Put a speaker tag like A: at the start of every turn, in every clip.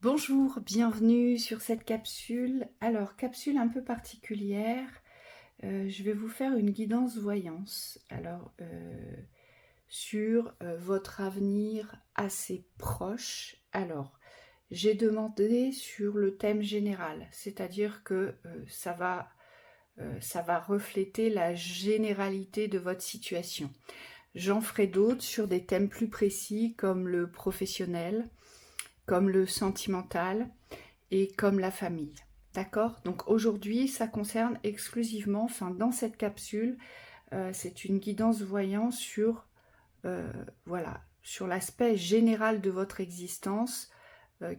A: Bonjour, bienvenue sur cette capsule. Alors, capsule un peu particulière. Je vais vous faire une guidance voyance. Alors, sur votre avenir assez proche. Alors, j'ai demandé sur le thème général, c'est-à-dire que ça va refléter la généralité de votre situation. J'en ferai d'autres sur des thèmes plus précis comme le professionnel, comme le sentimental et comme la famille. D'accord? Donc aujourd'hui, ça concerne exclusivement, enfin dans cette capsule, c'est une guidance voyant sur, voilà, sur l'aspect général de votre existence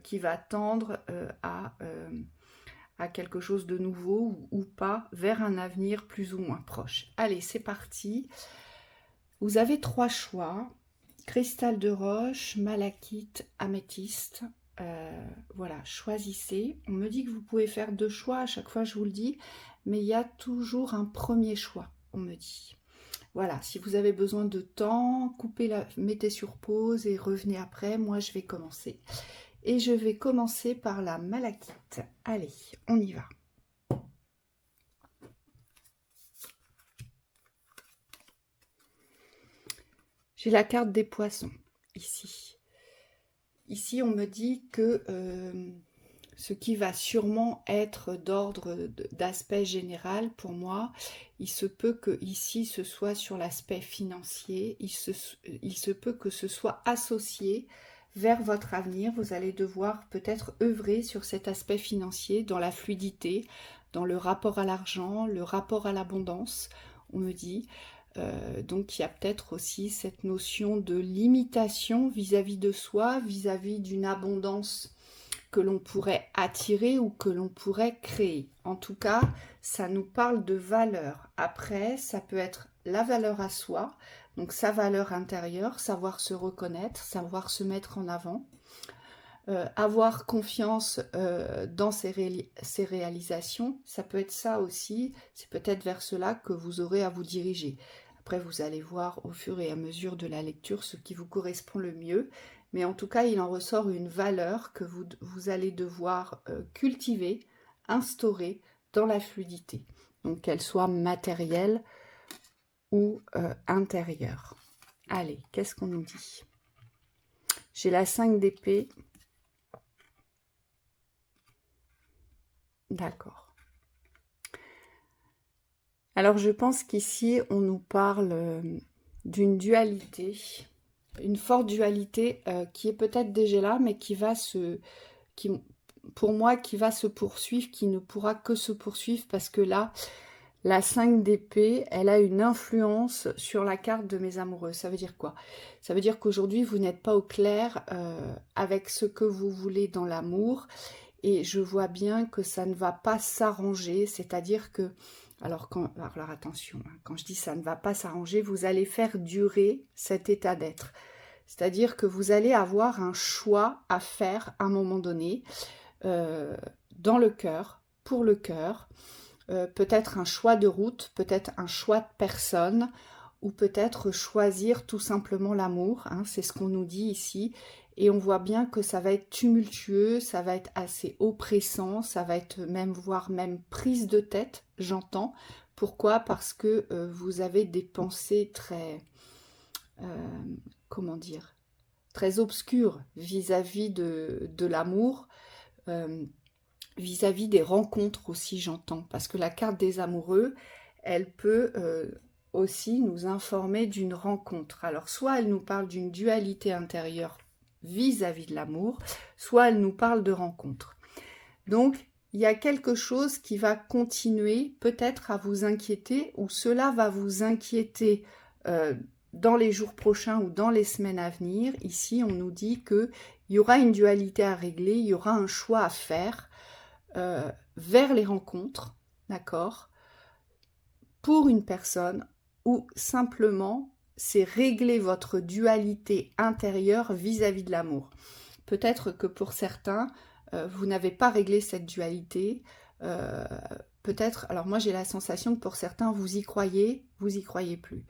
A: qui va tendre à quelque chose de nouveau ou pas, vers un avenir plus ou moins proche. Allez, c'est parti. Vous avez trois choix. Cristal de roche, malachite, améthyste. Voilà, choisissez. On me dit que vous pouvez faire deux choix, à chaque fois je vous le dis, mais il y a toujours un premier choix, on me dit. Voilà, si vous avez besoin de temps, mettez sur pause et revenez après. Moi, je vais commencer. Et je vais commencer par la malachite. Allez, on y va. J'ai la carte des poissons, ici. Ici, on me dit que ce qui va sûrement être d'ordre d'aspect général pour moi, il se peut que ici ce soit sur l'aspect financier, il se peut que ce soit associé vers votre avenir. Vous allez devoir peut-être œuvrer sur cet aspect financier, dans la fluidité, dans le rapport à l'argent, le rapport à l'abondance, on me dit. Donc il y a peut-être aussi cette notion de limitation vis-à-vis de soi, vis-à-vis d'une abondance que l'on pourrait attirer ou que l'on pourrait créer. En tout cas, ça nous parle de valeur. Après, ça peut être la valeur à soi, donc sa valeur intérieure, savoir se reconnaître, savoir se mettre en avant, avoir confiance dans ses réalisations. Ça peut être ça aussi, c'est peut-être vers cela que vous aurez à vous diriger. Après, vous allez voir au fur et à mesure de la lecture ce qui vous correspond le mieux. Mais en tout cas, il en ressort une valeur que vous allez devoir cultiver, instaurer dans la fluidité. Donc, qu'elle soit matérielle ou intérieure. Allez, qu'est-ce qu'on nous dit? J'ai la 5 d'épée. D'accord. Alors, je pense qu'ici, on nous parle d'une dualité, une forte dualité qui est peut-être déjà là, mais pour moi, qui va se poursuivre, qui ne pourra que se poursuivre, parce que là, la 5 d'épée, elle a une influence sur la carte de mes amoureux. Ça veut dire quoi? Ça veut dire qu'aujourd'hui, vous n'êtes pas au clair avec ce que vous voulez dans l'amour, et je vois bien que ça ne va pas s'arranger, c'est-à-dire que, alors attention, hein, quand je dis ça ne va pas s'arranger, vous allez faire durer cet état d'être. C'est-à-dire que vous allez avoir un choix à faire à un moment donné, dans le cœur, pour le cœur, peut-être un choix de route, peut-être un choix de personne, ou peut-être choisir tout simplement l'amour, hein, c'est ce qu'on nous dit ici, et on voit bien que ça va être tumultueux, ça va être assez oppressant, ça va être même, voire même prise de tête, j'entends. Pourquoi? Parce que vous avez des pensées très, comment dire, très obscures vis-à-vis de l'amour, vis-à-vis des rencontres aussi, j'entends, parce que la carte des amoureux, elle peut aussi nous informer d'une rencontre. Alors, soit elle nous parle d'une dualité intérieure vis-à-vis de l'amour, soit elle nous parle de rencontre. Donc, il y a quelque chose qui va continuer peut-être à vous inquiéter, ou cela va vous inquiéter dans les jours prochains ou dans les semaines à venir. Ici, on nous dit qu'il y aura une dualité à régler, il y aura un choix à faire, vers les rencontres, d'accord, pour une personne, ou simplement c'est régler votre dualité intérieure vis-à-vis de l'amour. Peut-être que pour certains, vous n'avez pas réglé cette dualité. Peut-être, alors moi j'ai la sensation que pour certains, vous y croyez plus.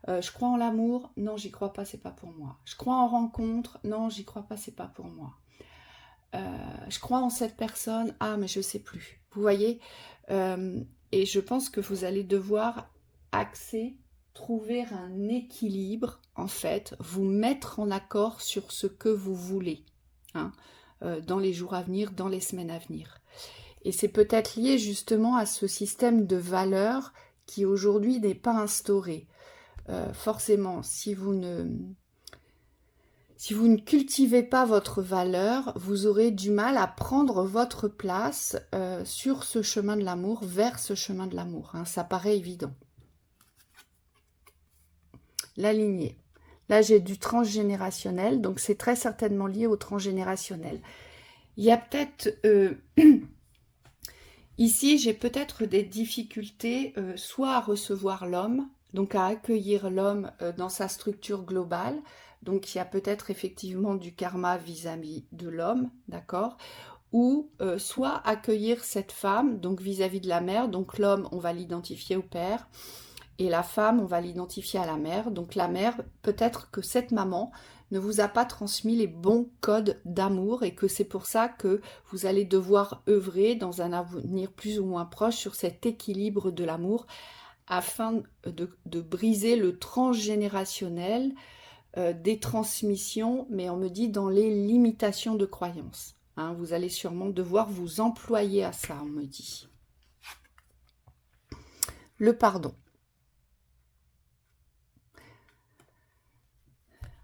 A: Je crois en l'amour, non j'y crois pas, c'est pas pour moi. Je crois en rencontre, non j'y crois pas, c'est pas pour moi. je crois en cette personne, ah mais je sais plus. Vous voyez, et je pense que vous allez devoir trouver un équilibre, en fait, vous mettre en accord sur ce que vous voulez, hein, dans les jours à venir, dans les semaines à venir. Et c'est peut-être lié justement à ce système de valeurs qui aujourd'hui n'est pas instauré. Forcément, si vous ne cultivez pas votre valeur, vous aurez du mal à prendre votre place sur ce chemin de l'amour, vers ce chemin de l'amour, hein, ça paraît évident. La lignée. Là, j'ai du transgénérationnel, donc c'est très certainement lié au transgénérationnel. Il y a peut-être... ici, j'ai peut-être des difficultés soit à recevoir l'homme, donc à accueillir l'homme dans sa structure globale. Donc, il y a peut-être effectivement du karma vis-à-vis de l'homme, d'accord? Ou soit accueillir cette femme, donc vis-à-vis de la mère. Donc, l'homme, on va l'identifier au père. Et la femme, on va l'identifier à la mère. Donc, la mère, peut-être que cette maman ne vous a pas transmis les bons codes d'amour et que c'est pour ça que vous allez devoir œuvrer dans un avenir plus ou moins proche sur cet équilibre de l'amour afin de briser le transgénérationnel des transmissions, mais on me dit dans les limitations de croyances. Hein, vous allez sûrement devoir vous employer à ça, on me dit. Le pardon.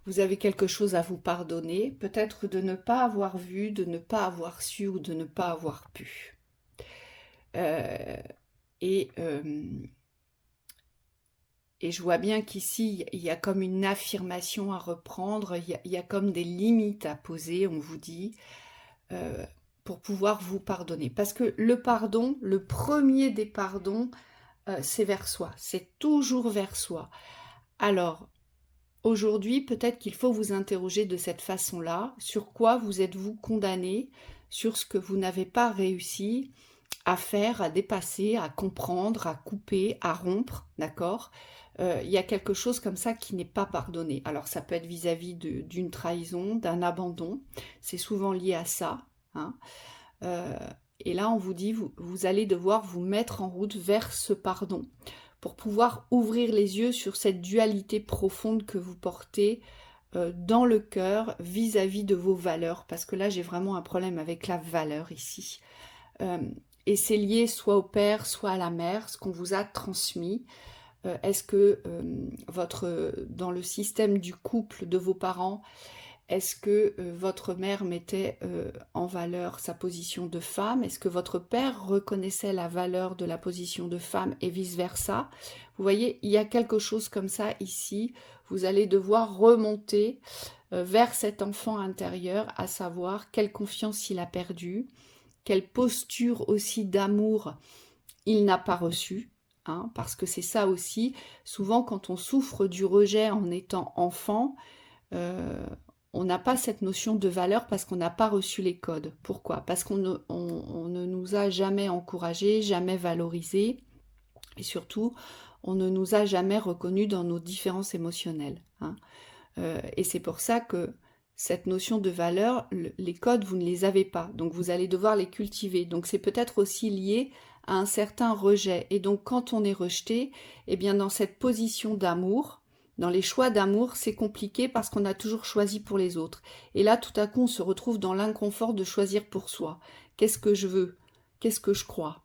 A: Vous avez quelque chose à vous pardonner, peut-être de ne pas avoir vu, de ne pas avoir su ou de ne pas avoir pu. Et je vois bien qu'ici, il y a comme une affirmation à reprendre, il y a comme des limites à poser, on vous dit, pour pouvoir vous pardonner. Parce que le pardon, le premier des pardons, c'est vers soi, c'est toujours vers soi. Alors, aujourd'hui, peut-être qu'il faut vous interroger de cette façon-là, sur quoi vous êtes-vous condamné, sur ce que vous n'avez pas réussi à faire, à dépasser, à comprendre, à couper, à rompre, d'accord ? Il y a quelque chose comme ça qui n'est pas pardonné. Alors ça peut être vis-à-vis d'une trahison, d'un abandon, c'est souvent lié à ça, hein. Et là on vous dit, vous allez devoir vous mettre en route vers ce pardon pour pouvoir ouvrir les yeux sur cette dualité profonde que vous portez dans le cœur vis-à-vis de vos valeurs, parce que là j'ai vraiment un problème avec la valeur ici. Et c'est lié soit au père, soit à la mère, ce qu'on vous a transmis. Est-ce que dans le système du couple de vos parents, est-ce que votre mère mettait en valeur sa position de femme? Est-ce que votre père reconnaissait la valeur de la position de femme et vice-versa? Vous voyez, il y a quelque chose comme ça ici. Vous allez devoir remonter vers cet enfant intérieur, à savoir quelle confiance il a perdu, quelle posture aussi d'amour il n'a pas reçue. Hein, parce que c'est ça aussi, souvent quand on souffre du rejet en étant enfant, on n'a pas cette notion de valeur parce qu'on n'a pas reçu les codes. Pourquoi? Parce qu'on ne nous a jamais encouragés, jamais valorisés, et surtout, on ne nous a jamais reconnus dans nos différences émotionnelles. Hein. Et c'est pour ça que cette notion de valeur, les codes, vous ne les avez pas. Donc vous allez devoir les cultiver. Donc c'est peut-être aussi lié à un certain rejet. Et donc quand on est rejeté, eh bien dans cette position d'amour, dans les choix d'amour, c'est compliqué parce qu'on a toujours choisi pour les autres. Et là, tout à coup, on se retrouve dans l'inconfort de choisir pour soi. Qu'est-ce que je veux? Qu'est-ce que je crois?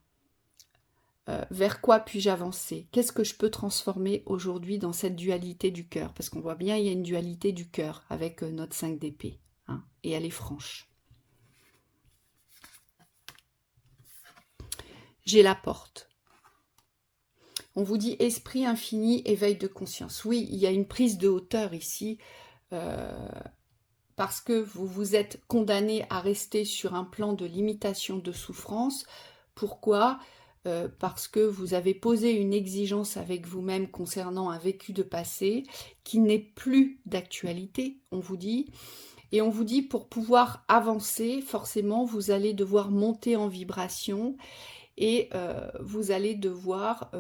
A: Vers quoi puis-je avancer? Qu'est-ce que je peux transformer aujourd'hui dans cette dualité du cœur? Parce qu'on voit bien, il y a une dualité du cœur avec notre 5 d'épée. Hein, et elle est franche. J'ai la porte. On vous dit esprit infini, éveil de conscience. Oui, il y a une prise de hauteur ici, parce que vous vous êtes condamné à rester sur un plan de limitation de souffrance. Pourquoi ? Parce que vous avez posé une exigence avec vous-même concernant un vécu de passé qui n'est plus d'actualité, on vous dit. Et on vous dit, pour pouvoir avancer, forcément, vous allez devoir monter en vibration et vous allez devoir,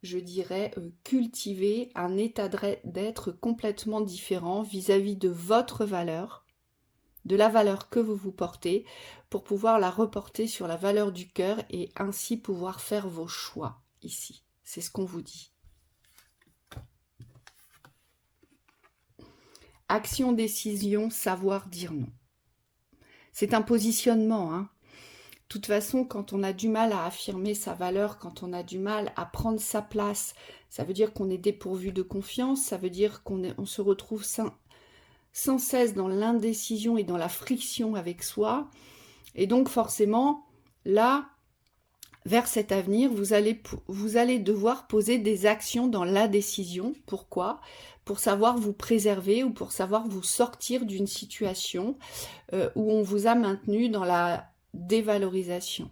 A: je dirais, cultiver un état d'être complètement différent vis-à-vis de votre valeur, de la valeur que vous vous portez pour pouvoir la reporter sur la valeur du cœur et ainsi pouvoir faire vos choix ici. C'est ce qu'on vous dit. Action, décision, savoir dire non. C'est un positionnement, hein. De toute façon, quand on a du mal à affirmer sa valeur, quand on a du mal à prendre sa place, ça veut dire qu'on est dépourvu de confiance, ça veut dire qu'on se retrouve sans cesse dans l'indécision et dans la friction avec soi. Et donc forcément, là, vers cet avenir, vous allez devoir poser des actions dans la décision. Pourquoi ? Pour savoir vous préserver ou pour savoir vous sortir d'une situation où on vous a maintenu dans la dévalorisation.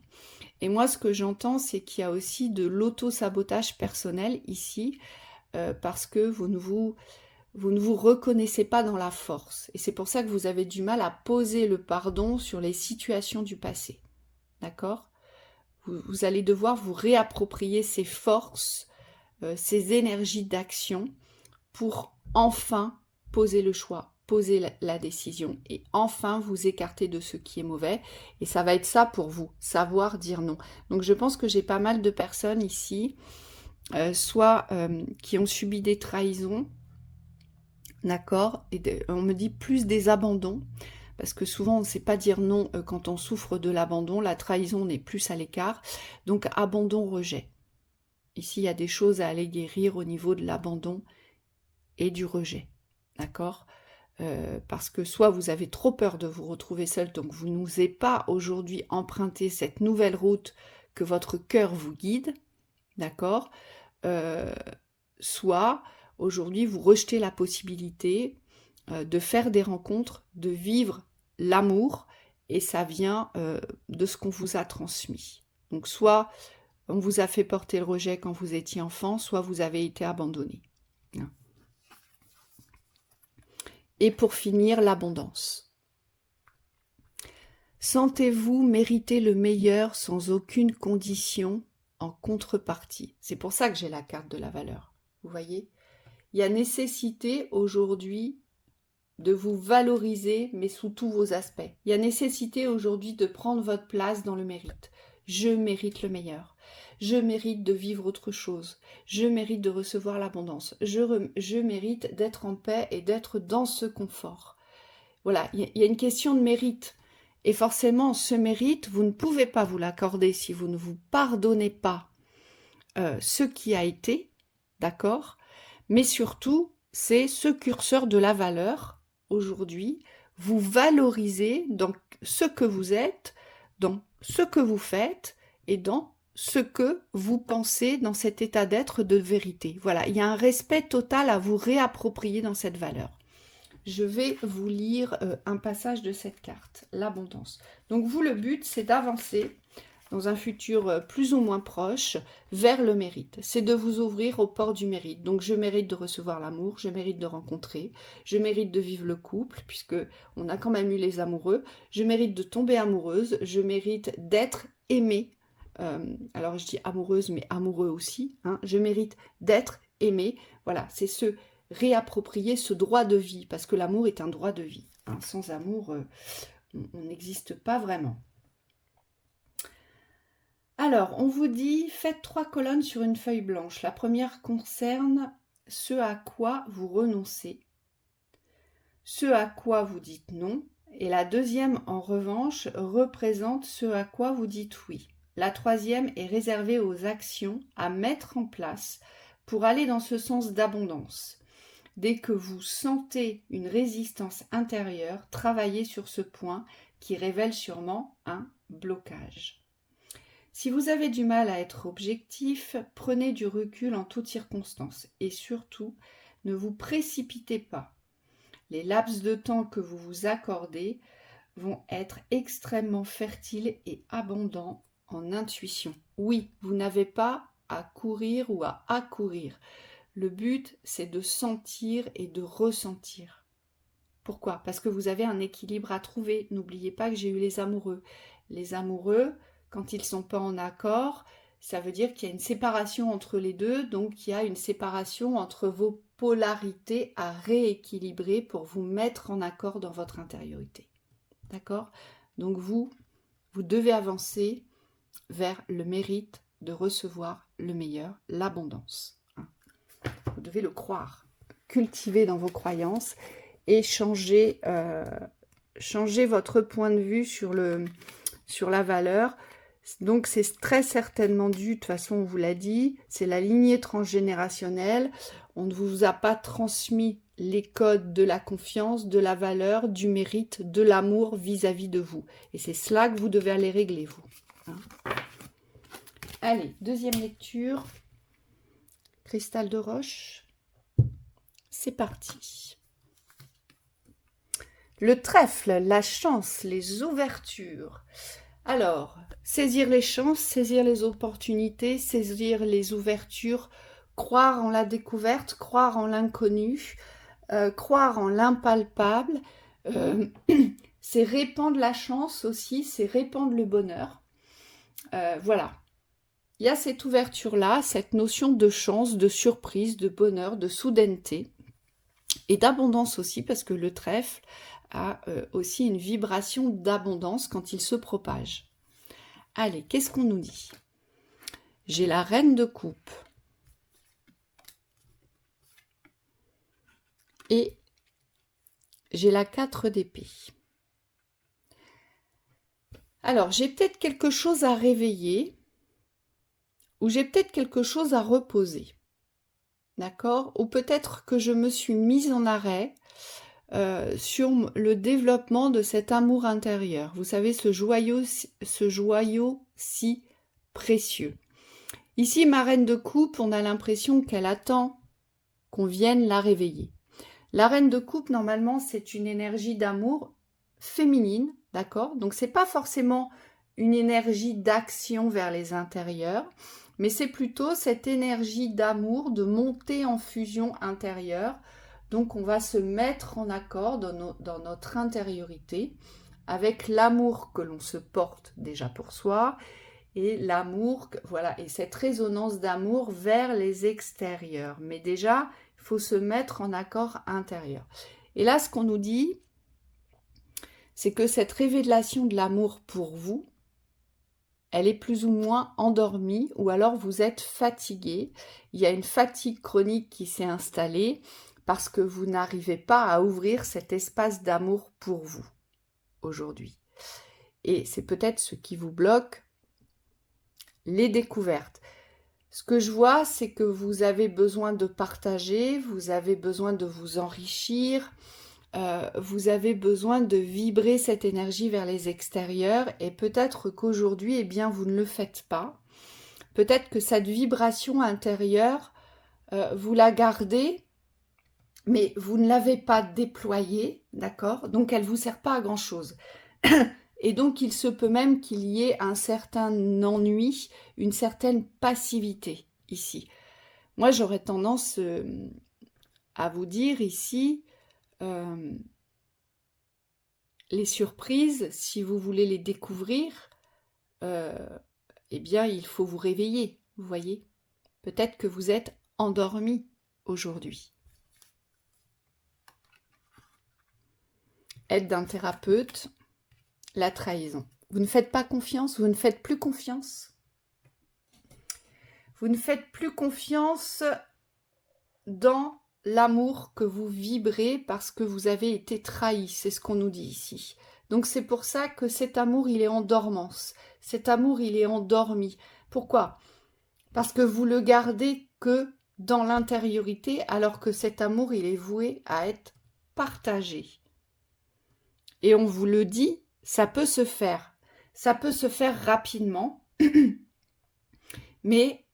A: Et moi, ce que j'entends, c'est qu'il y a aussi de l'auto-sabotage personnel ici, parce que vous ne vous reconnaissez pas dans la force. Et c'est pour ça que vous avez du mal à poser le pardon sur les situations du passé. D'accord ? Vous allez devoir vous réapproprier ces forces, ces énergies d'action pour enfin poser le choix, poser la décision et enfin vous écarter de ce qui est mauvais. Et ça va être ça pour vous, savoir dire non. Donc je pense que j'ai pas mal de personnes ici, soit qui ont subi des trahisons, d'accord, et on me dit plus des abandons, parce que souvent on ne sait pas dire non quand on souffre de l'abandon, la trahison on est plus à l'écart, donc abandon, rejet. Ici il y a des choses à aller guérir au niveau de l'abandon et du rejet, d'accord, parce que soit vous avez trop peur de vous retrouver seul, donc vous n'osez pas aujourd'hui emprunter cette nouvelle route que votre cœur vous guide, d'accord, soit aujourd'hui vous rejetez la possibilité de faire des rencontres, de vivre l'amour, et ça vient de ce qu'on vous a transmis. Donc soit on vous a fait porter le rejet quand vous étiez enfant, soit vous avez été abandonné. Et pour finir, l'abondance. Sentez-vous mériter le meilleur sans aucune condition en contrepartie. C'est pour ça que j'ai la carte de la valeur. Vous voyez ? Il y a nécessité aujourd'hui de vous valoriser, mais sous tous vos aspects. Il y a nécessité aujourd'hui de prendre votre place dans le mérite. Je mérite le meilleur. Je mérite de vivre autre chose. Je mérite de recevoir l'abondance. Je mérite d'être en paix et d'être dans ce confort. Voilà, il y a une question de mérite. Et forcément, ce mérite, vous ne pouvez pas vous l'accorder si vous ne vous pardonnez pas ce qui a été, d'accord ? Mais surtout, c'est ce curseur de la valeur, aujourd'hui, vous valorisez dans ce que vous êtes, dans ce que vous faites et dans ce que vous pensez dans cet état d'être de vérité. Voilà, il y a un respect total à vous réapproprier dans cette valeur. Je vais vous lire un passage de cette carte, l'abondance. Donc vous, le but, c'est d'avancer dans un futur plus ou moins proche vers le mérite. C'est de vous ouvrir aux portes du mérite. Donc je mérite de recevoir l'amour, je mérite de rencontrer, je mérite de vivre le couple, puisque on a quand même eu les amoureux, je mérite de tomber amoureuse, je mérite d'être aimée. Alors je dis amoureuse, mais amoureux aussi. Hein. Je mérite d'être aimée. Voilà, c'est se réapproprier ce droit de vie, parce que l'amour est un droit de vie. Hein. Sans amour, on n'existe pas vraiment. Alors, on vous dit, faites 3 colonnes sur une feuille blanche. La première concerne ce à quoi vous renoncez, ce à quoi vous dites non, et la deuxième, en revanche, représente ce à quoi vous dites oui. La troisième est réservée aux actions à mettre en place pour aller dans ce sens d'abondance. Dès que vous sentez une résistance intérieure, travaillez sur ce point qui révèle sûrement un blocage. Si vous avez du mal à être objectif, prenez du recul en toutes circonstances et surtout, ne vous précipitez pas. Les laps de temps que vous vous accordez vont être extrêmement fertiles et abondants en intuition. Oui, vous n'avez pas à courir ou à accourir. Le but, c'est de sentir et de ressentir. Pourquoi ? Parce que vous avez un équilibre à trouver. N'oubliez pas que j'ai eu les amoureux. Les amoureux, quand ils ne sont pas en accord, ça veut dire qu'il y a une séparation entre les deux, donc il y a une séparation entre vos polarités à rééquilibrer pour vous mettre en accord dans votre intériorité. d'accord? Donc vous devez avancer vers le mérite de recevoir le meilleur, l'abondance. Hein. Vous devez le croire, cultiver dans vos croyances et changer votre point de vue sur la valeur. Donc c'est très certainement dû, de toute façon on vous l'a dit, c'est la lignée transgénérationnelle. On ne vous a pas transmis les codes de la confiance, de la valeur, du mérite, de l'amour vis-à-vis de vous. Et c'est cela que vous devez aller régler, vous. Hein. Allez, deuxième lecture. Cristal de roche. C'est parti. Le trèfle, la chance, les ouvertures. Alors, saisir les chances, saisir les opportunités, saisir les ouvertures, croire en la découverte, croire en l'inconnu, croire en l'impalpable, c'est répandre la chance aussi, c'est répandre le bonheur. Voilà. Il y a cette ouverture-là, cette notion de chance, de surprise, de bonheur, de soudaineté et d'abondance aussi, parce que le trèfle a aussi une vibration d'abondance quand il se propage. Allez, qu'est-ce qu'on nous dit? J'ai la reine de coupe. Et j'ai la 4 d'épée. Alors, j'ai peut-être quelque chose à réveiller ou j'ai peut-être quelque chose à reposer. D'accord? Ou peut-être que je me suis mise en arrêt sur le développement de cet amour intérieur. Vous savez, ce joyau si précieux. Ici, ma reine de coupe, on a l'impression qu'elle attend qu'on vienne la réveiller. La reine de coupe, normalement, c'est une énergie d'amour féminine, d'accord? Donc, c'est pas forcément une énergie d'action vers les intérieurs, mais c'est plutôt cette énergie d'amour, de montée en fusion intérieure. Donc, on va se mettre en accord dans notre intériorité avec l'amour que l'on se porte déjà pour soi et l'amour, voilà, et cette résonance d'amour vers les extérieurs. Mais déjà, il faut se mettre en accord intérieur. Et là, ce qu'on nous dit, c'est que cette révélation de l'amour pour vous, elle est plus ou moins endormie ou alors vous êtes fatigué. Il y a une fatigue chronique qui s'est installée parce que vous n'arrivez pas à ouvrir cet espace d'amour pour vous aujourd'hui. Et c'est peut-être ce qui vous bloque les découvertes. Ce que je vois, c'est que vous avez besoin de partager, vous avez besoin de vous enrichir, vous avez besoin de vibrer cette énergie vers les extérieurs et peut-être qu'aujourd'hui, eh bien, vous ne le faites pas. Peut-être que cette vibration intérieure, vous la gardez, mais vous ne l'avez pas déployée, d'accord? Donc, elle ne vous sert pas à grand-chose. Et donc, il se peut même qu'il y ait un certain ennui, une certaine passivité ici. Moi, j'aurais tendance à vous dire ici, les surprises, si vous voulez les découvrir, eh bien, il faut vous réveiller, vous voyez. Peut-être que vous êtes endormi aujourd'hui. Aide d'un thérapeute, la trahison. Vous ne faites pas confiance, vous ne faites plus confiance. Vous ne faites plus confiance dans l'amour que vous vibrez parce que vous avez été trahi, c'est ce qu'on nous dit ici. Donc c'est pour ça que cet amour, il est en dormance. Cet amour, il est endormi. Pourquoi? Parce que vous le gardez que dans l'intériorité, alors que cet amour, il est voué à être partagé. Et on vous le dit, ça peut se faire. Ça peut se faire rapidement, mais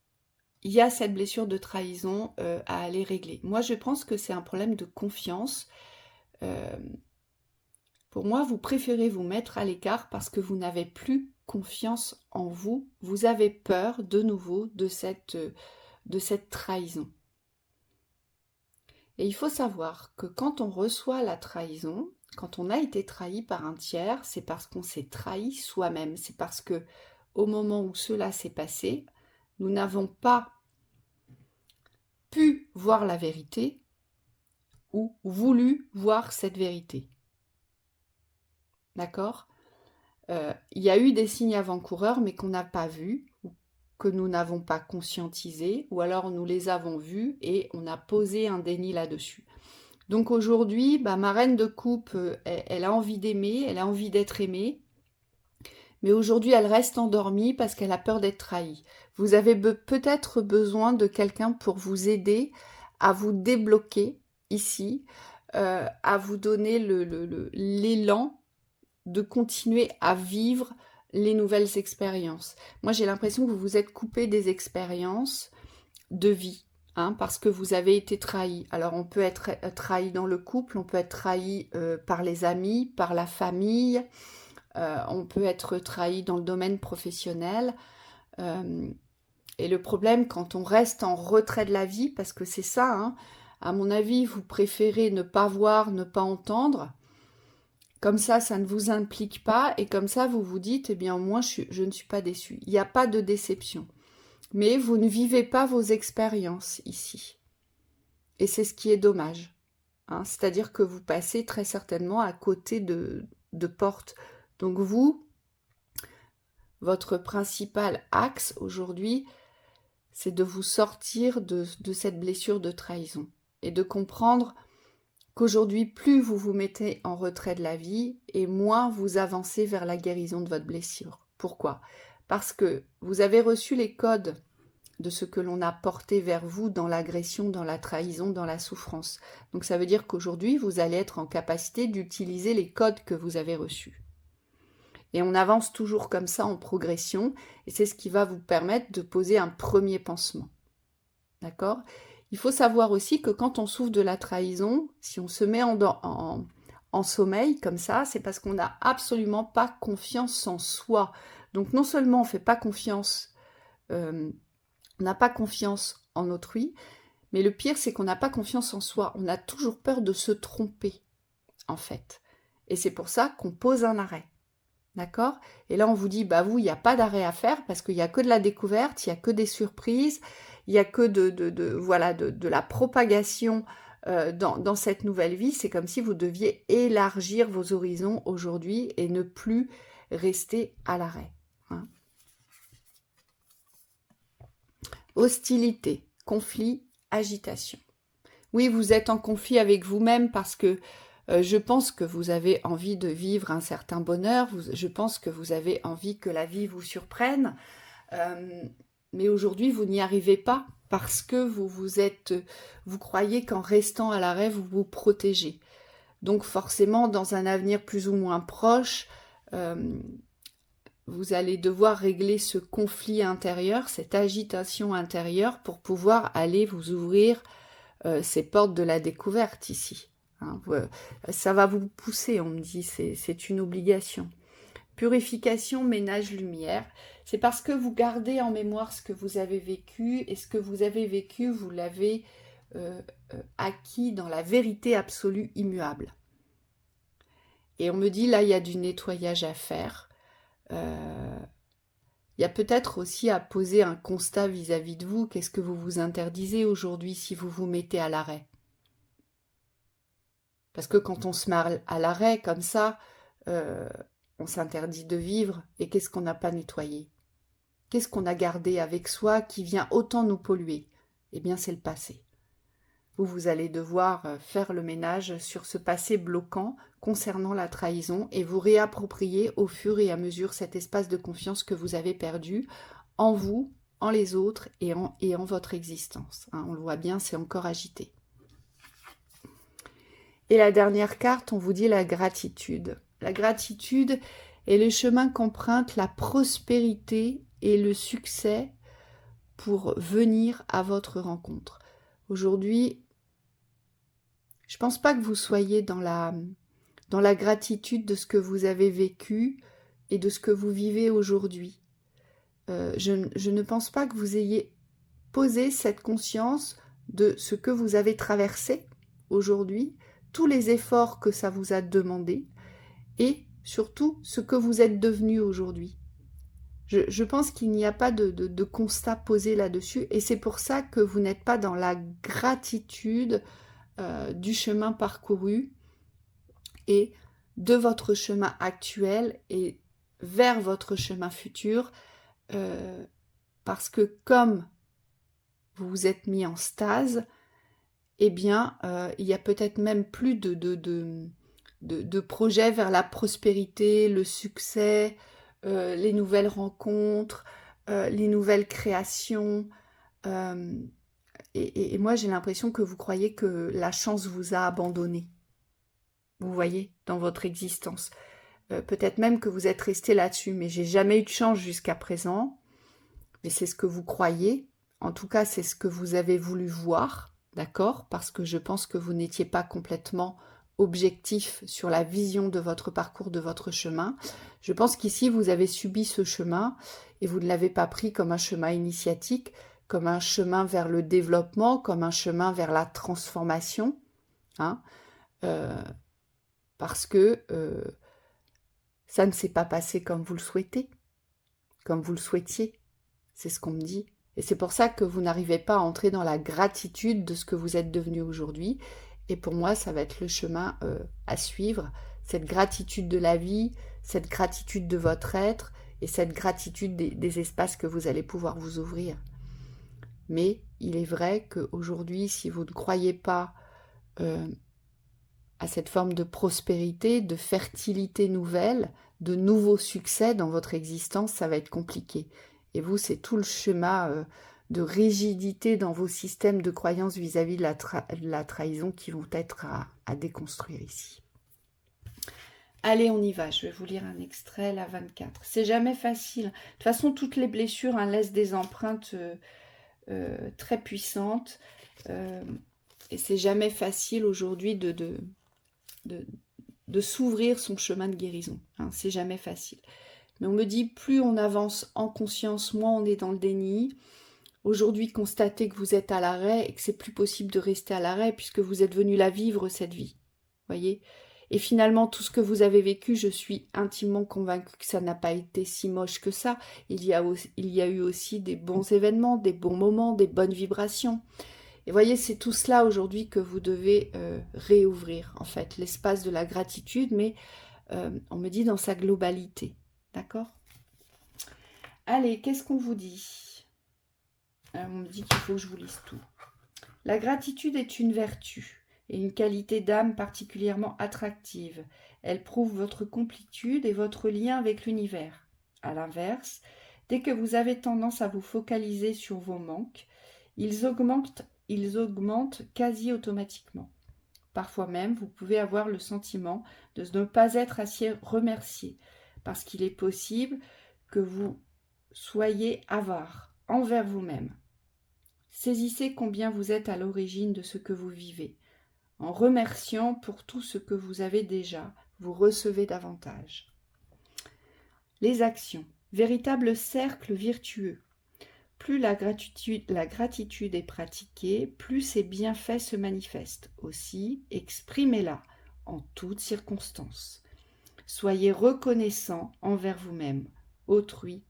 A: il y a cette blessure de trahison à aller régler. Moi, je pense que c'est un problème de confiance. Pour moi, vous préférez vous mettre à l'écart parce que vous n'avez plus confiance en vous. Vous avez peur de nouveau de cette trahison. Et il faut savoir que quand on reçoit la trahison, quand on a été trahi par un tiers, c'est parce qu'on s'est trahi soi-même. C'est parce que au moment où cela s'est passé, nous n'avons pas pu voir la vérité ou voulu voir cette vérité. d'accord? Il y a eu des signes avant-coureurs, mais qu'on n'a pas vus, ou que nous n'avons pas conscientisés, ou alors nous les avons vus et on a posé un déni là-dessus. Donc aujourd'hui, ma reine de coupe, elle a envie d'aimer, elle a envie d'être aimée, mais aujourd'hui elle reste endormie parce qu'elle a peur d'être trahie. Vous avez peut-être besoin de quelqu'un pour vous aider à vous débloquer ici, à vous donner l'élan de continuer à vivre les nouvelles expériences. Moi, j'ai l'impression que vous vous êtes coupé des expériences de vie, hein, parce que vous avez été trahi. Alors, on peut être trahi dans le couple, on peut être trahi par les amis, par la famille, on peut être trahi dans le domaine professionnel. Et le problème, quand on reste en retrait de la vie, parce que c'est ça, hein, à mon avis, vous préférez ne pas voir, ne pas entendre. Comme ça ne vous implique pas et comme ça, vous vous dites, eh bien, au moins, je ne suis pas déçue. Il n'y a pas de déception. Mais vous ne vivez pas vos expériences ici. Et c'est ce qui est dommage. Hein. C'est-à-dire que vous passez très certainement à côté de portes. Donc vous, votre principal axe aujourd'hui, c'est de vous sortir de cette blessure de trahison et de comprendre qu'aujourd'hui, plus vous vous mettez en retrait de la vie et moins vous avancez vers la guérison de votre blessure. Pourquoi? Parce que vous avez reçu les codes de ce que l'on a porté vers vous dans l'agression, dans la trahison, dans la souffrance. Donc ça veut dire qu'aujourd'hui, vous allez être en capacité d'utiliser les codes que vous avez reçus. Et on avance toujours comme ça en progression et c'est ce qui va vous permettre de poser un premier pansement. D'accord ? Il faut savoir aussi que quand on souffre de la trahison, si on se met en sommeil comme ça, c'est parce qu'on n'a absolument pas confiance en soi. Donc non seulement on fait pas confiance, on n'a pas confiance en autrui, mais le pire c'est qu'on n'a pas confiance en soi. On a toujours peur de se tromper, en fait. Et c'est pour ça qu'on pose un arrêt. D'accord? Et là, on vous dit, vous, il n'y a pas d'arrêt à faire parce qu'il n'y a que de la découverte, il n'y a que des surprises, il n'y a que de la propagation dans cette nouvelle vie. C'est comme si vous deviez élargir vos horizons aujourd'hui et ne plus rester à l'arrêt. Hein. Hostilité, conflit, agitation. Oui, vous êtes en conflit avec vous-même parce que je pense que vous avez envie de vivre un certain bonheur, je pense que vous avez envie que la vie vous surprenne, mais aujourd'hui vous n'y arrivez pas parce que vous croyez qu'en restant à l'arrêt vous vous protégez. Donc forcément dans un avenir plus ou moins proche, vous allez devoir régler ce conflit intérieur, cette agitation intérieure pour pouvoir aller vous ouvrir ces portes de la découverte ici. Hein, ça va vous pousser, on me dit, c'est une obligation. Purification, ménage, lumière. C'est parce que vous gardez en mémoire ce que vous avez vécu et ce que vous avez vécu, vous l'avez acquis dans la vérité absolue immuable. Et on me dit, là, il y a du nettoyage à faire. Il y a peut-être aussi à poser un constat vis-à-vis de vous. Qu'est-ce que vous vous interdisez aujourd'hui si vous vous mettez à l'arrêt? Parce que quand on se met à l'arrêt comme ça, on s'interdit de vivre. Et qu'est-ce qu'on n'a pas nettoyé? Qu'est-ce qu'on a gardé avec soi qui vient autant nous polluer? Eh bien, c'est le passé. Vous allez devoir faire le ménage sur ce passé bloquant concernant la trahison et vous réapproprier au fur et à mesure cet espace de confiance que vous avez perdu en vous, en les autres et en votre existence. Hein, on le voit bien, c'est encore agité. Et la dernière carte, on vous dit la gratitude. La gratitude est le chemin qu'emprunte la prospérité et le succès pour venir à votre rencontre. Aujourd'hui, je ne pense pas que vous soyez dans la gratitude de ce que vous avez vécu et de ce que vous vivez aujourd'hui. Je ne pense pas que vous ayez posé cette conscience de ce que vous avez traversé aujourd'hui, tous les efforts que ça vous a demandé et surtout ce que vous êtes devenu aujourd'hui. Je pense qu'il n'y a pas de constat posé là-dessus et c'est pour ça que vous n'êtes pas dans la gratitude du chemin parcouru et de votre chemin actuel et vers votre chemin futur, parce que comme vous vous êtes mis en stase, eh bien, il y a peut-être même plus de projets vers la prospérité, le succès, les nouvelles rencontres, les nouvelles créations. euh, et moi, j'ai l'impression que vous croyez que la chance vous a abandonné. Vous voyez, dans votre existence. Peut-être même que vous êtes resté là-dessus, mais j'ai jamais eu de chance jusqu'à présent. Mais c'est ce que vous croyez. En tout cas, c'est ce que vous avez voulu voir, d'accord? Parce que je pense que vous n'étiez pas complètement objectif sur la vision de votre parcours, de votre chemin. Je pense qu'ici, vous avez subi ce chemin et vous ne l'avez pas pris comme un chemin initiatique, comme un chemin vers le développement, comme un chemin vers la transformation, hein, parce que ça ne s'est pas passé comme vous le souhaitez, comme vous le souhaitiez. C'est ce qu'on me dit. Et c'est pour ça que vous n'arrivez pas à entrer dans la gratitude de ce que vous êtes devenu aujourd'hui. Et pour moi, ça va être le chemin à suivre. Cette gratitude de la vie, cette gratitude de votre être et cette gratitude des espaces que vous allez pouvoir vous ouvrir. Mais il est vrai qu'aujourd'hui, si vous ne croyez pas à cette forme de prospérité, de fertilité nouvelle, de nouveaux succès dans votre existence, ça va être compliqué. Et vous, c'est tout le schéma de rigidité dans vos systèmes de croyances vis-à-vis de la trahison qui vont être à déconstruire ici. Allez, on y va. Je vais vous lire un extrait, la 24. C'est jamais facile. De toute façon, toutes les blessures laissent des empreintes très puissantes. Et c'est jamais facile aujourd'hui de s'ouvrir son chemin de guérison. Hein, c'est jamais facile. Mais on me dit, plus on avance en conscience, moins on est dans le déni. Aujourd'hui, constatez que vous êtes à l'arrêt et que c'est plus possible de rester à l'arrêt puisque vous êtes venu la vivre, cette vie. Voyez ? Et finalement, tout ce que vous avez vécu, je suis intimement convaincue que ça n'a pas été si moche que ça. Il y a eu aussi des bons événements, des bons moments, des bonnes vibrations. Et voyez, c'est tout cela aujourd'hui que vous devez réouvrir, en fait, l'espace de la gratitude, mais on me dit dans sa globalité. D'accord ? Allez, qu'est-ce qu'on vous dit ? On me dit qu'il faut que je vous lise tout. La gratitude est une vertu et une qualité d'âme particulièrement attractive. Elle prouve votre complétude et votre lien avec l'univers. À l'inverse, dès que vous avez tendance à vous focaliser sur vos manques, ils augmentent quasi automatiquement. Parfois même, vous pouvez avoir le sentiment de ne pas être assez remercié, parce qu'il est possible que vous soyez avare envers vous-même. Saisissez combien vous êtes à l'origine de ce que vous vivez. En remerciant pour tout ce que vous avez déjà, vous recevez davantage. Les actions. Véritable cercle vertueux. Plus la gratitude est pratiquée, plus ses bienfaits se manifestent. Aussi, exprimez-la en toutes circonstances. Soyez reconnaissant envers vous-même, autrui,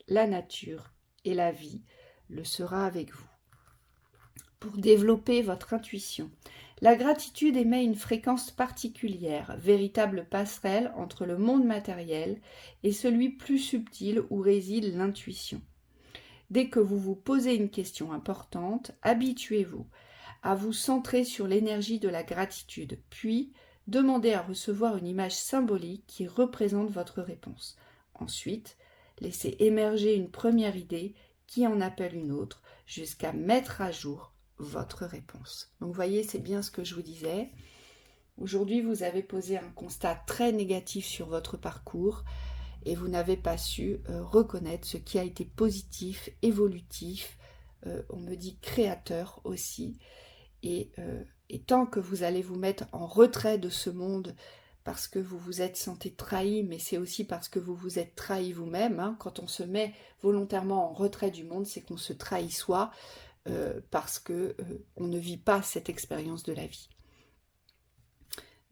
A: la nature et la vie le sera avec vous. Pour développer votre intuition, la gratitude émet une fréquence particulière, véritable passerelle entre le monde matériel et celui plus subtil où réside l'intuition. Dès que vous vous posez une question importante, habituez-vous à vous centrer sur l'énergie de la gratitude, puis demandez à recevoir une image symbolique qui représente votre réponse. Ensuite, laissez émerger une première idée qui en appelle une autre, jusqu'à mettre à jour votre réponse. Donc vous voyez, c'est bien ce que je vous disais. Aujourd'hui, vous avez posé un constat très négatif sur votre parcours et vous n'avez pas su reconnaître ce qui a été positif, évolutif, on me dit créateur aussi. Et tant que vous allez vous mettre en retrait de ce monde parce que vous vous êtes senti trahi, mais c'est aussi parce que vous vous êtes trahi vous-même. Hein. Quand on se met volontairement en retrait du monde, c'est qu'on se trahit soi parce qu'on ne vit pas cette expérience de la vie.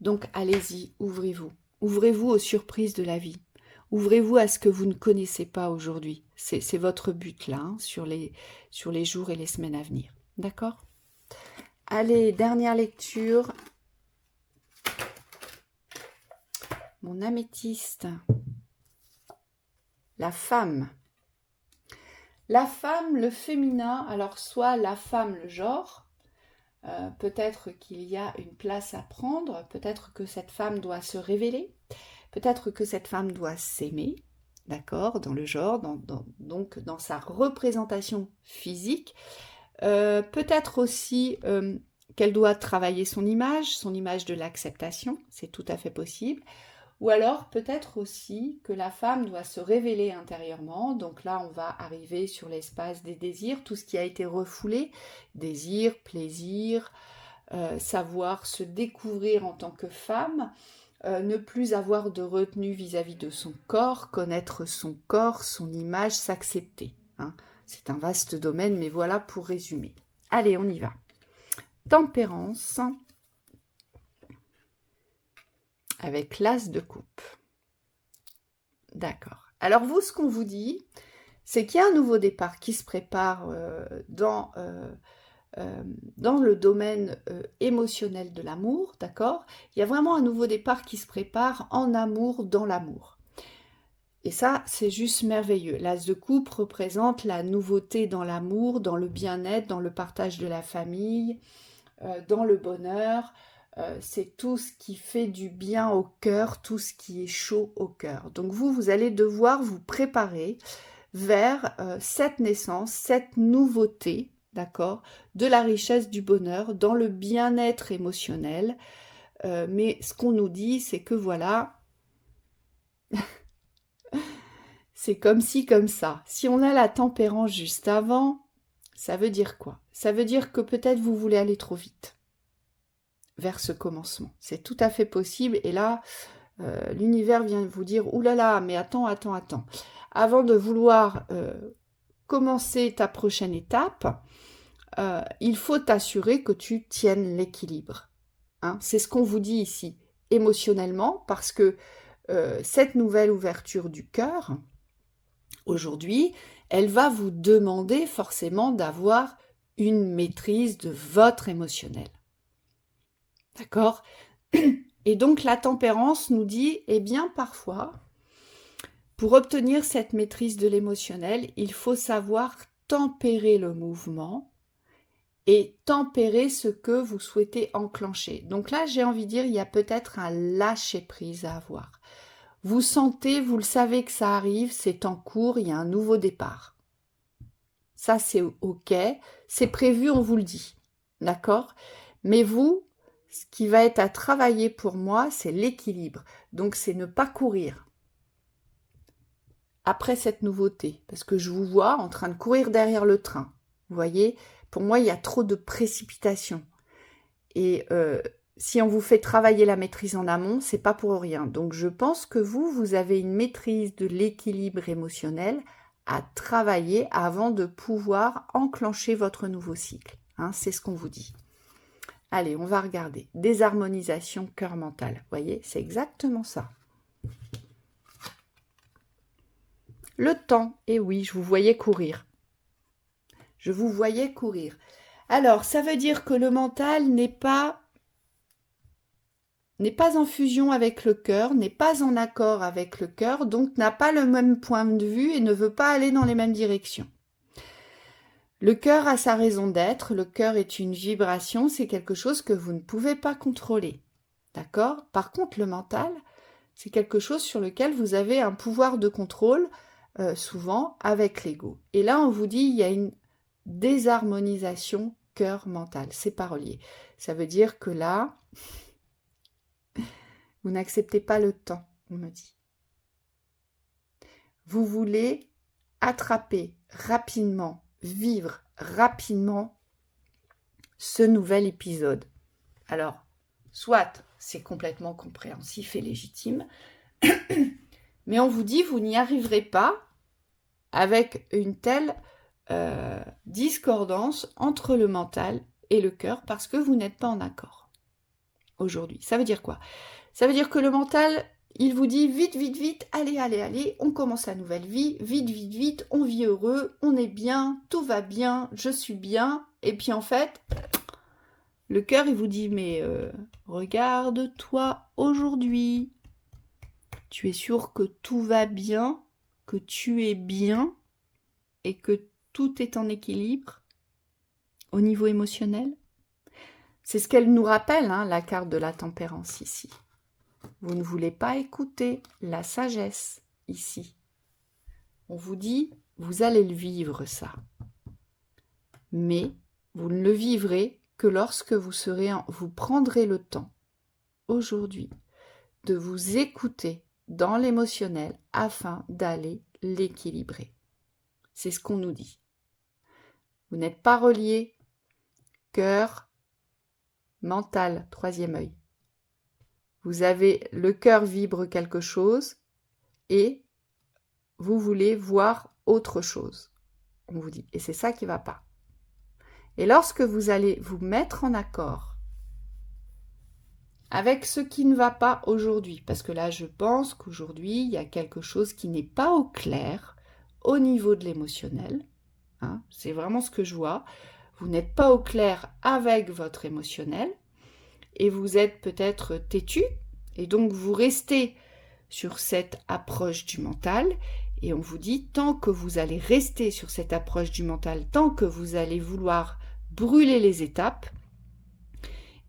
A: Donc allez-y, ouvrez-vous. Ouvrez-vous aux surprises de la vie. Ouvrez-vous à ce que vous ne connaissez pas aujourd'hui. C'est votre but là, hein, sur les jours et les semaines à venir. D'accord ? Allez, dernière lecture. mon améthyste. La femme. La femme, le féminin, alors soit la femme, le genre, peut-être qu'il y a une place à prendre, peut-être que cette femme doit se révéler, peut-être que cette femme doit s'aimer, d'accord, dans le genre, donc dans sa représentation physique, peut-être aussi qu'elle doit travailler son image de l'acceptation, c'est tout à fait possible. Ou alors peut-être aussi que la femme doit se révéler intérieurement. Donc là, on va arriver sur l'espace des désirs, tout ce qui a été refoulé, désir, plaisir, savoir se découvrir en tant que femme, ne plus avoir de retenue vis-à-vis de son corps, connaître son corps, son image, s'accepter. Hein. C'est un vaste domaine, mais voilà pour résumer. Allez, on y va. Tempérance. Avec l'as de coupe. D'accord. Alors vous, ce qu'on vous dit, c'est qu'il y a un nouveau départ qui se prépare dans le domaine émotionnel de l'amour, d'accord? Il y a vraiment un nouveau départ qui se prépare en amour, dans l'amour. Et ça, c'est juste merveilleux. L'as de coupe représente la nouveauté dans l'amour, dans le bien-être, dans le partage de la famille, dans le bonheur. C'est tout ce qui fait du bien au cœur, tout ce qui est chaud au cœur. Donc vous allez devoir vous préparer vers cette naissance, cette nouveauté, d'accord, de la richesse du bonheur, dans le bien-être émotionnel. Mais ce qu'on nous dit, c'est que voilà, c'est comme ci, comme ça. Si on a la tempérance juste avant, ça veut dire quoi? Ça veut dire que peut-être vous voulez aller trop vite vers ce commencement. C'est tout à fait possible. Et là, l'univers vient vous dire, oulala, mais attends. Avant de vouloir commencer ta prochaine étape, il faut t'assurer que tu tiennes l'équilibre. Hein, c'est ce qu'on vous dit ici, émotionnellement, parce que cette nouvelle ouverture du cœur, aujourd'hui, elle va vous demander forcément d'avoir une maîtrise de votre émotionnel. D'accord? Et donc la tempérance nous dit, eh bien parfois, pour obtenir cette maîtrise de l'émotionnel, il faut savoir tempérer le mouvement et tempérer ce que vous souhaitez enclencher. Donc là, j'ai envie de dire, il y a peut-être un lâcher-prise à avoir. Vous sentez, vous le savez que ça arrive, c'est en cours, il y a un nouveau départ. Ça, c'est OK, c'est prévu, on vous le dit. D'accord? Mais vous, ce qui va être à travailler pour moi, c'est l'équilibre. Donc, c'est ne pas courir après cette nouveauté. Parce que je vous vois en train de courir derrière le train. Vous voyez, pour moi, il y a trop de précipitation. Et si on vous fait travailler la maîtrise en amont, c'est pas pour rien. Donc, je pense que vous avez une maîtrise de l'équilibre émotionnel à travailler avant de pouvoir enclencher votre nouveau cycle. Hein, c'est ce qu'on vous dit. Allez, on va regarder. Désharmonisation cœur-mental. Vous voyez, c'est exactement ça. Le temps. Et oui, je vous voyais courir. Je vous voyais courir. Alors, ça veut dire que le mental n'est pas en fusion avec le cœur, n'est pas en accord avec le cœur, donc n'a pas le même point de vue et ne veut pas aller dans les mêmes directions. Le cœur a sa raison d'être, le cœur est une vibration, c'est quelque chose que vous ne pouvez pas contrôler. D'accord? Par contre, le mental, c'est quelque chose sur lequel vous avez un pouvoir de contrôle, souvent avec l'ego. Et là, on vous dit, il y a une désharmonisation cœur-mental. C'est pas relié. Ça veut dire que là, vous n'acceptez pas le temps, on me dit. Vous voulez attraper rapidement, vivre rapidement ce nouvel épisode. Alors, soit c'est complètement compréhensif et légitime, mais on vous dit vous n'y arriverez pas avec une telle discordance entre le mental et le cœur parce que vous n'êtes pas en accord aujourd'hui. Ça veut dire quoi? Ça veut dire que le mental, il vous dit vite, allez, on commence la nouvelle vie, vite, on vit heureux, on est bien, tout va bien, je suis bien. Et puis en fait, le cœur, il vous dit, mais regarde-toi aujourd'hui. Tu es sûr que tout va bien, que tu es bien et que tout est en équilibre au niveau émotionnel? C'est ce qu'elle nous rappelle, hein, la carte de la tempérance ici. Vous ne voulez pas écouter la sagesse ici. On vous dit, vous allez le vivre ça. Mais vous ne le vivrez que lorsque vous prendrez le temps, aujourd'hui, de vous écouter dans l'émotionnel afin d'aller l'équilibrer. C'est ce qu'on nous dit. Vous n'êtes pas relié, cœur, mental, troisième œil. Vous avez, le cœur vibre quelque chose et vous voulez voir autre chose. On vous dit, et c'est ça qui ne va pas. Et lorsque vous allez vous mettre en accord avec ce qui ne va pas aujourd'hui, parce que là je pense qu'aujourd'hui il y a quelque chose qui n'est pas au clair au niveau de l'émotionnel, hein, c'est vraiment ce que je vois, vous n'êtes pas au clair avec votre émotionnel et vous êtes peut-être têtu et donc vous restez sur cette approche du mental et on vous dit tant que vous allez rester sur cette approche du mental, tant que vous allez vouloir brûler les étapes,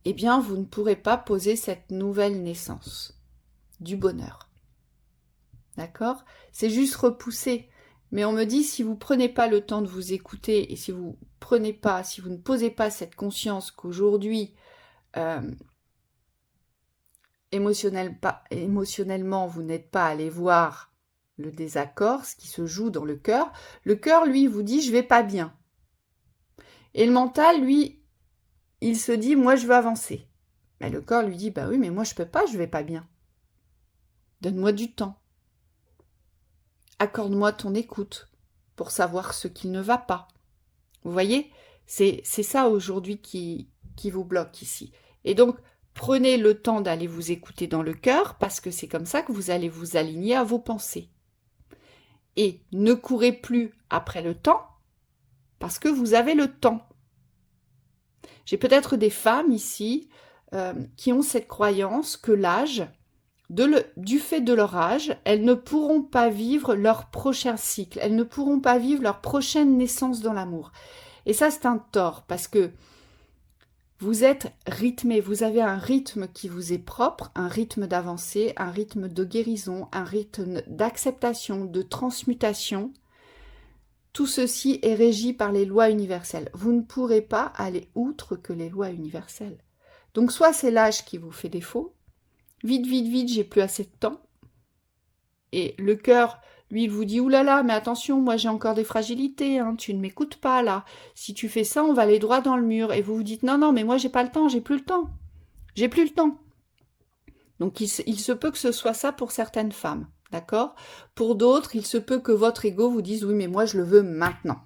A: eh bien, vous ne pourrez pas poser cette nouvelle naissance du bonheur. D'accord? C'est juste repousser. Mais on me dit, si vous ne prenez pas le temps de vous écouter et si vous ne posez pas cette conscience qu'aujourd'hui, émotionnellement, vous n'êtes pas allé voir le désaccord, ce qui se joue dans le cœur, lui, vous dit, je vais pas bien. Et le mental, lui, il se dit, moi, je veux avancer. Mais le corps lui dit, bah oui, mais moi, je peux pas, je vais pas bien. Donne-moi du temps. Accorde-moi ton écoute pour savoir ce qui ne va pas. Vous voyez, c'est ça aujourd'hui qui vous bloque ici. Et donc, prenez le temps d'aller vous écouter dans le cœur parce que c'est comme ça que vous allez vous aligner à vos pensées. Et ne courez plus après le temps parce que vous avez le temps. J'ai peut-être des femmes ici qui ont cette croyance que l'âge, du fait de leur âge, elles ne pourront pas vivre leur prochain cycle, elles ne pourront pas vivre leur prochaine naissance dans l'amour. Et ça, c'est un tort, parce que vous êtes rythmé, vous avez un rythme qui vous est propre, un rythme d'avancée, un rythme de guérison, un rythme d'acceptation, de transmutation. Tout ceci est régi par les lois universelles. Vous ne pourrez pas aller outre que les lois universelles. Donc soit c'est l'âge qui vous fait défaut, vite, vite, vite, j'ai plus assez de temps. Et le cœur, lui, il vous dit, oulala, mais attention, moi j'ai encore des fragilités, hein, tu ne m'écoutes pas là. Si tu fais ça, on va aller droit dans le mur. Et vous vous dites, non, non, mais moi j'ai pas le temps, j'ai plus le temps. J'ai plus le temps. Donc il se peut que ce soit ça pour certaines femmes, d'accord? Pour d'autres, il se peut que votre ego vous dise, oui, mais moi je le veux maintenant.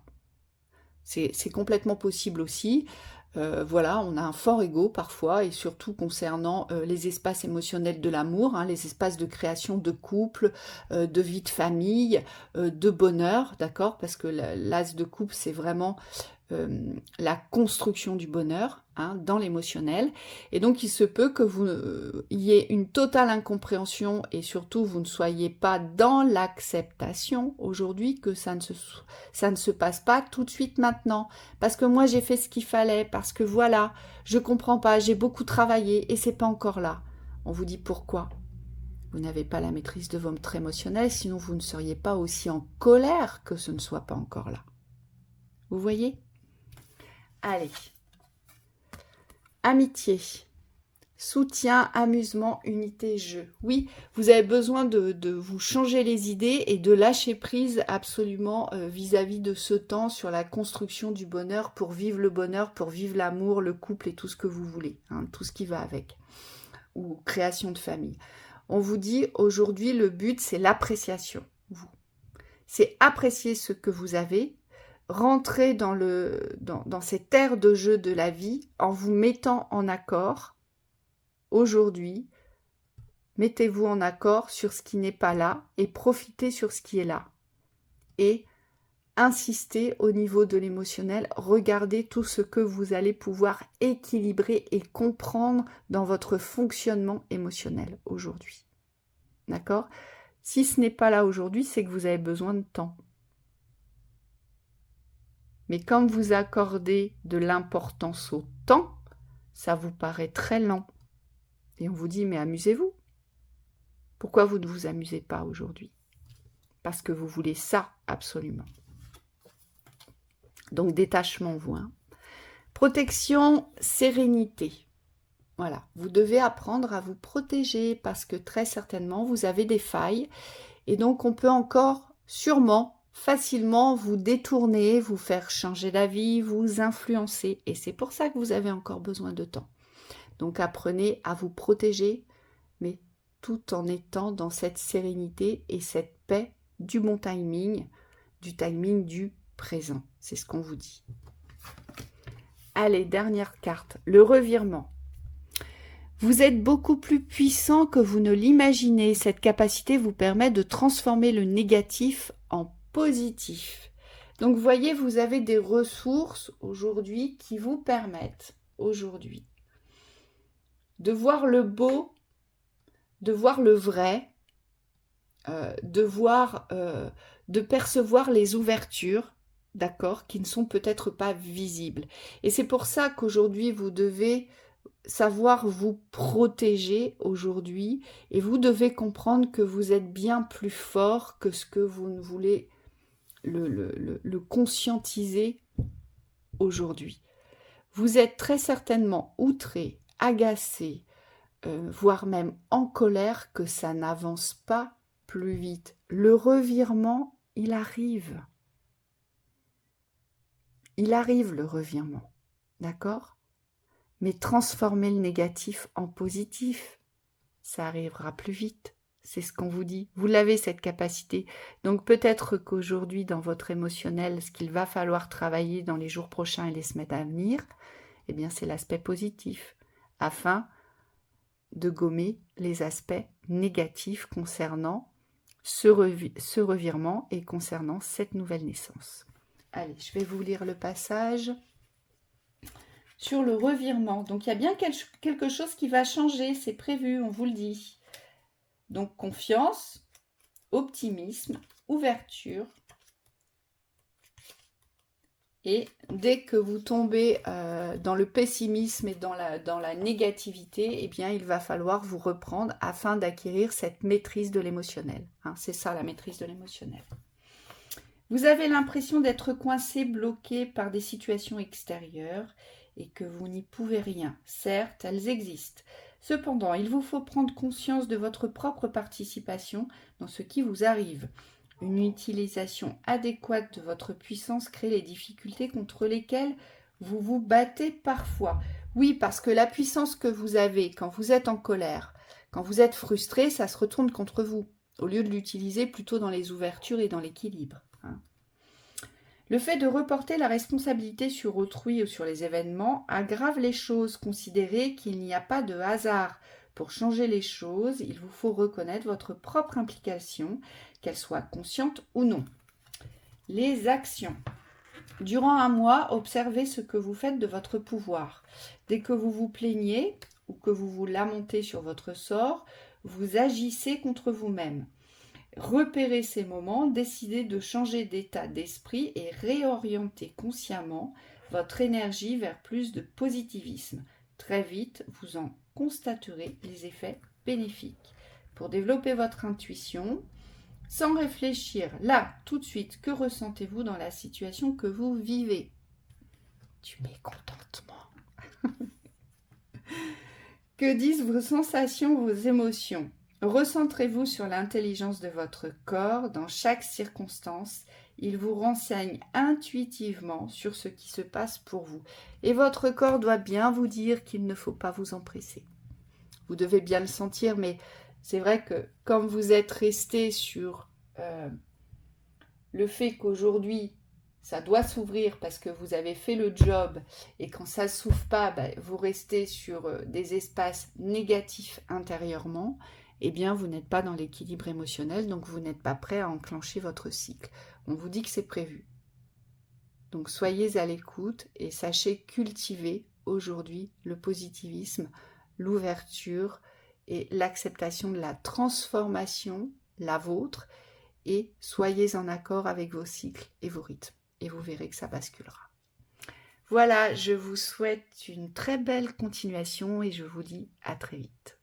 A: C'est complètement possible aussi. Voilà, on a un fort ego parfois, et surtout concernant les espaces émotionnels de l'amour, hein, les espaces de création de couple, de vie de famille, de bonheur, d'accord? Parce que l'as de couple, c'est vraiment la construction du bonheur, hein, dans l'émotionnel. Et donc, il se peut que vous ayez une totale incompréhension et surtout, vous ne soyez pas dans l'acceptation aujourd'hui, que ça ne se passe pas tout de suite maintenant. Parce que moi, j'ai fait ce qu'il fallait, parce que voilà, je comprends pas, j'ai beaucoup travaillé et c'est pas encore là. On vous dit pourquoi? Vous n'avez pas la maîtrise de votre émotionnel, sinon vous ne seriez pas aussi en colère que ce ne soit pas encore là. Vous voyez? Allez. Amitié. Soutien, amusement, unité, jeu. Oui, vous avez besoin de vous changer les idées et de lâcher prise absolument vis-à-vis de ce temps sur la construction du bonheur pour vivre le bonheur, pour vivre l'amour, le couple et tout ce que vous voulez, hein, tout ce qui va avec. Ou création de famille. On vous dit aujourd'hui, le but, c'est l'appréciation. C'est apprécier ce que vous avez, rentrer dans cette ère de jeu de la vie en vous mettant en accord. Aujourd'hui, mettez-vous en accord sur ce qui n'est pas là et profitez sur ce qui est là. Et insistez au niveau de l'émotionnel, regardez tout ce que vous allez pouvoir équilibrer et comprendre dans votre fonctionnement émotionnel aujourd'hui. D'accord? Si ce n'est pas là aujourd'hui, c'est que vous avez besoin de temps. Mais quand vous accordez de l'importance au temps, ça vous paraît très lent. Et on vous dit, mais amusez-vous. Pourquoi vous ne vous amusez pas aujourd'hui? Parce que vous voulez ça, absolument. Donc, détachement, vous. Hein. Protection, sérénité. Voilà, vous devez apprendre à vous protéger parce que très certainement, vous avez des failles. Et donc, on peut encore, sûrement, facilement vous détourner, vous faire changer d'avis, vous influencer. Et c'est pour ça que vous avez encore besoin de temps. Donc, apprenez à vous protéger, mais tout en étant dans cette sérénité et cette paix du bon timing du présent. C'est ce qu'on vous dit. Allez, dernière carte, le revirement. Vous êtes beaucoup plus puissant que vous ne l'imaginez. Cette capacité vous permet de transformer le négatif en positif. Donc, vous voyez, vous avez des ressources aujourd'hui qui vous permettent aujourd'hui de voir le beau, de voir le vrai, de percevoir les ouvertures, d'accord, qui ne sont peut-être pas visibles. Et c'est pour ça qu'aujourd'hui, vous devez savoir vous protéger aujourd'hui et vous devez comprendre que vous êtes bien plus fort que ce que vous ne voulez le conscientiser aujourd'hui. Vous êtes très certainement outré, agacé, voire même en colère que ça n'avance pas plus vite. Le revirement, il arrive. Il arrive le revirement, d'accord ? Mais transformer le négatif en positif, ça arrivera plus vite. C'est ce qu'on vous dit. Vous l'avez cette capacité. Donc peut-être qu'aujourd'hui, dans votre émotionnel, ce qu'il va falloir travailler dans les jours prochains et les semaines à venir, eh bien, c'est l'aspect positif, afin de gommer les aspects négatifs concernant ce revirement et concernant cette nouvelle naissance. Allez, je vais vous lire le passage sur le revirement. Donc, il y a bien quelque chose qui va changer, c'est prévu, on vous le dit. Donc, confiance, optimisme, ouverture. Et dès que vous tombez dans le pessimisme et dans la négativité, eh bien, il va falloir vous reprendre afin d'acquérir cette maîtrise de l'émotionnel. Hein, c'est ça, la maîtrise de l'émotionnel. Vous avez l'impression d'être coincé, bloqué par des situations extérieures et que vous n'y pouvez rien. Certes, elles existent. Cependant, il vous faut prendre conscience de votre propre participation dans ce qui vous arrive. Une utilisation adéquate de votre puissance crée les difficultés contre lesquelles vous vous battez parfois. Oui, parce que la puissance que vous avez quand vous êtes en colère, quand vous êtes frustré, ça se retourne contre vous, au lieu de l'utiliser plutôt dans les ouvertures et dans l'équilibre. Hein. Le fait de reporter la responsabilité sur autrui ou sur les événements aggrave les choses. Considérez qu'il n'y a pas de hasard. Pour changer les choses, il vous faut reconnaître votre propre implication, qu'elle soit consciente ou non. Les actions. Durant un mois, observez ce que vous faites de votre pouvoir. Dès que vous vous plaignez ou que vous vous lamentez sur votre sort, vous agissez contre vous-même. Repérez ces moments, décidez de changer d'état d'esprit et réorientez consciemment votre énergie vers plus de positivisme. Très vite, vous en constaterez les effets bénéfiques. Pour développer votre intuition, sans réfléchir, là, tout de suite, que ressentez-vous dans la situation que vous vivez? Du mécontentement. Que disent vos sensations, vos émotions? Recentrez-vous sur l'intelligence de votre corps dans chaque circonstance. Il vous renseigne intuitivement sur ce qui se passe pour vous. Et votre corps doit bien vous dire qu'il ne faut pas vous empresser. Vous devez bien le sentir, mais c'est vrai que comme vous êtes resté sur le fait qu'aujourd'hui, ça doit s'ouvrir parce que vous avez fait le job et quand ça ne s'ouvre pas, vous restez sur des espaces négatifs intérieurement, eh bien vous n'êtes pas dans l'équilibre émotionnel, donc vous n'êtes pas prêt à enclencher votre cycle. On vous dit que c'est prévu. Donc soyez à l'écoute et sachez cultiver aujourd'hui le positivisme, l'ouverture et l'acceptation de la transformation, la vôtre, et soyez en accord avec vos cycles et vos rythmes. Et vous verrez que ça basculera. Voilà, je vous souhaite une très belle continuation et je vous dis à très vite.